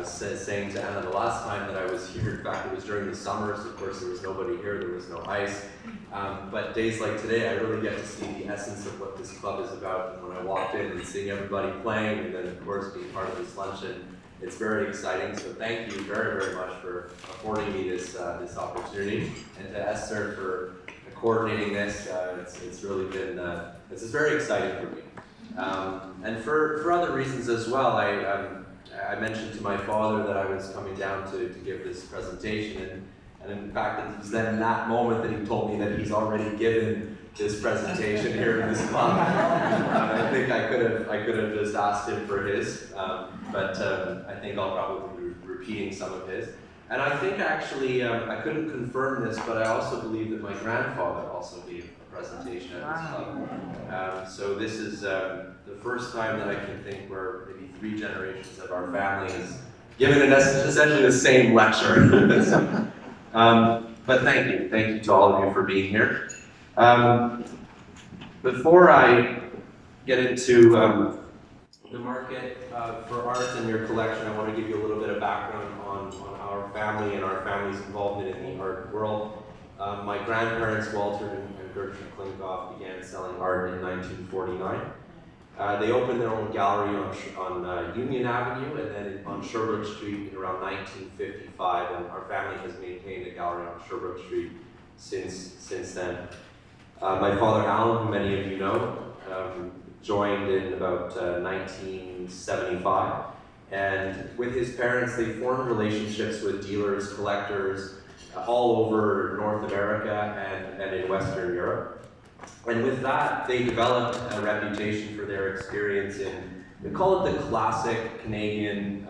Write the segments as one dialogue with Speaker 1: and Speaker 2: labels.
Speaker 1: saying to Anna the last time that I was here, in fact it was during the summer, so of course there was nobody here, there was no ice. But days like today, I really get to see the essence of what this club is about. And when I walked in and seeing everybody playing, and then of course being part of this luncheon, it's very exciting. So thank you very, very much for affording me this opportunity, and to Esther for coordinating this. It's really been, this is very exciting for me. And for other reasons as well. I mentioned to my father that I was coming down to give this presentation, and in fact it was then in that moment that he told me that he's already given this presentation here in this club. I think I could have just asked him for his, but I think I'll probably be repeating some of his. And I think actually, I couldn't confirm this, but I also believe that my grandfather also gave a presentation at this club. So this is the first time that I can think where maybe 3 generations of our family has given essentially the same lecture. But thank you to all of you for being here. Before I get into the market for art in your collection, I want to give you a little bit of background on our family and our family's involvement in the art world. My grandparents, Walter and Gertrude Klinkhoff, began selling art in 1949. They opened their own gallery on Union Avenue and then on Sherbrooke Street in around 1955, and our family has maintained a gallery on Sherbrooke Street since then. My father Alan, who many of you know, joined in about 1975, and with his parents they formed relationships with dealers, collectors all over North America and in Western Europe. And with that, they developed a reputation for their experience in, we call it the classic Canadian,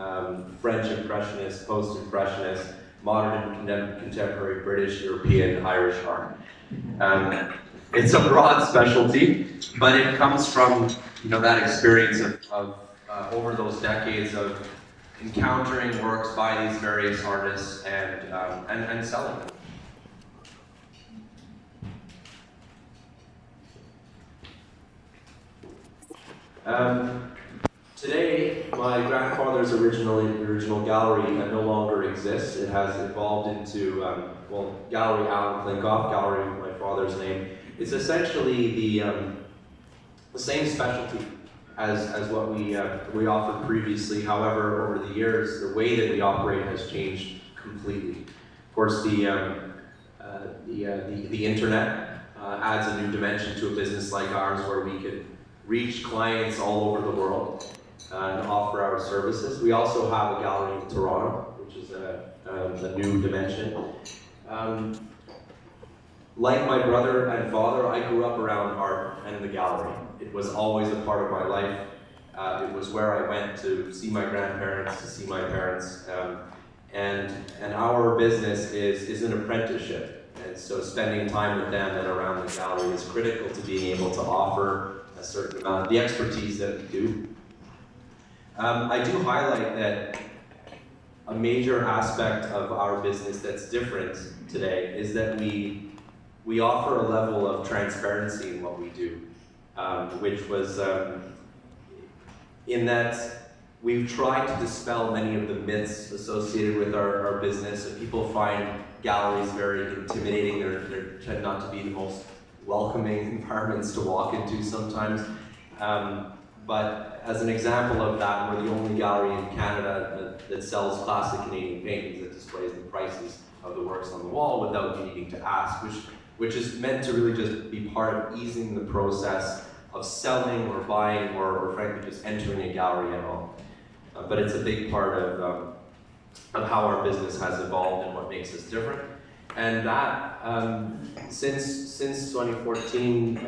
Speaker 1: French Impressionist, Post-Impressionist, modern and contemporary British, European, Irish art. It's a broad specialty, but it comes from that experience of over those decades of encountering works by these various artists and selling them. Today, my grandfather's original gallery no longer exists. It has evolved into, Gallery Alan Klinkhoff, gallery with my father's name. It's essentially the same specialty as what we offered previously. However, over the years, the way that we operate has changed completely. Of course, the internet adds a new dimension to a business like ours, where we could reach clients all over the world and offer our services. We also have a gallery in Toronto, which is a new dimension. Like my brother and father, I grew up around art and the gallery. It was always a part of my life. It was where I went to see my grandparents, to see my parents, and our business is an apprenticeship. And so spending time with them and around the gallery is critical to being able to offer a certain amount of the expertise that we do. I do highlight that a major aspect of our business that's different today is that we offer a level of transparency in what we do, which was in that we've tried to dispel many of the myths associated with our business. If people find galleries very intimidating, they tend not to be the most welcoming environments to walk into sometimes. But as an example of that, we're the only gallery in Canada that sells classic Canadian paintings, that displays the prices of the works on the wall without you needing to ask, which is meant to really just be part of easing the process of selling or buying or frankly just entering a gallery at all. But it's a big part of how our business has evolved and what makes us different. And that, since 2014,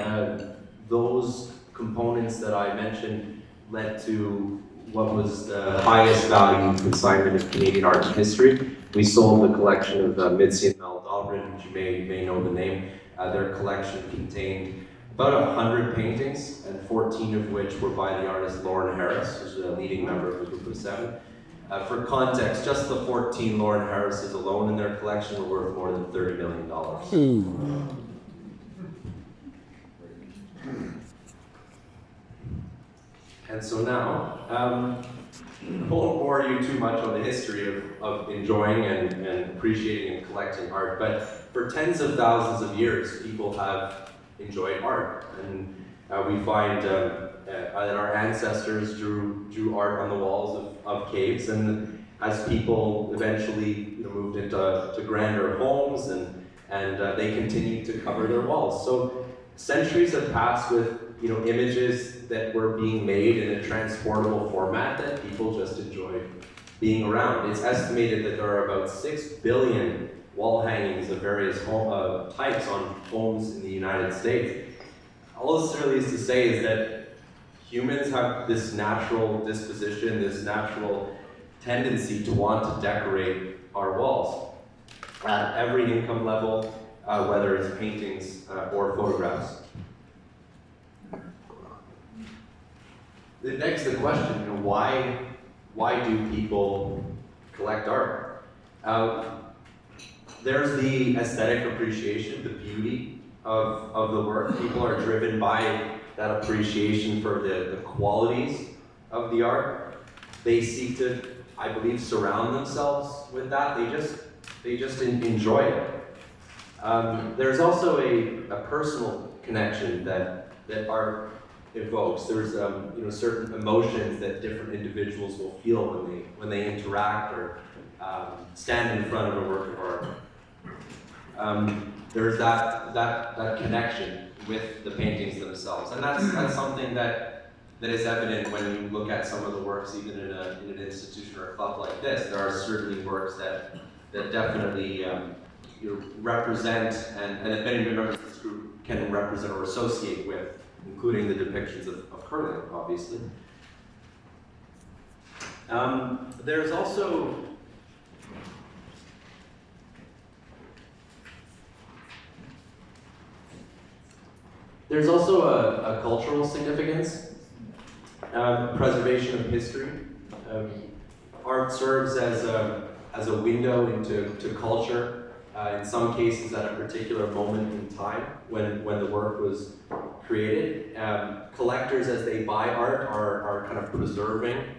Speaker 1: those components that I mentioned led to what was the highest value consignment in Canadian art history. We sold the collection of Mitzi and Mel Dahlgren, which you may know the name. Their collection contained about 100 paintings, and 14 of which were by the artist Lauren Harris, who's a leading member of the Group of Seven. For context, just the 14 Lauren Harrises alone in their collection were worth more than $30 million. And so now, I won't bore bore you too much on the history of enjoying and appreciating and collecting art, but for tens of thousands of years, people have enjoyed art. And we find that our ancestors drew art on the walls of caves, and as people eventually moved into grander homes, and they continued to cover their walls. So centuries have passed with images that were being made in a transportable format that people just enjoyed being around. It's estimated that there are about 6 billion wall hangings of various types on homes in the United States. All this really is to say is that humans have this natural disposition, this natural tendency to want to decorate our walls at every income level, whether it's paintings or photographs. It begs the question, why do people collect art? There's the aesthetic appreciation, the beauty of the work. People are driven by that appreciation for the qualities of the art. They seek to, I believe, surround themselves with that. They just enjoy it. There's also a personal connection that art evokes. There's certain emotions that different individuals will feel when they interact or stand in front of a work of art. There's that connection with the paintings themselves, and that's something that is evident when you look at some of the works, even in an institution or a club like this. There are certainly works that definitely represent, and that many members of this group can represent or associate with, including the depictions of curling, obviously. There's also a cultural significance, preservation of history. Art serves as a window into culture. In some cases, at a particular moment in time when the work was created. Collectors, as they buy art, are kind of preserving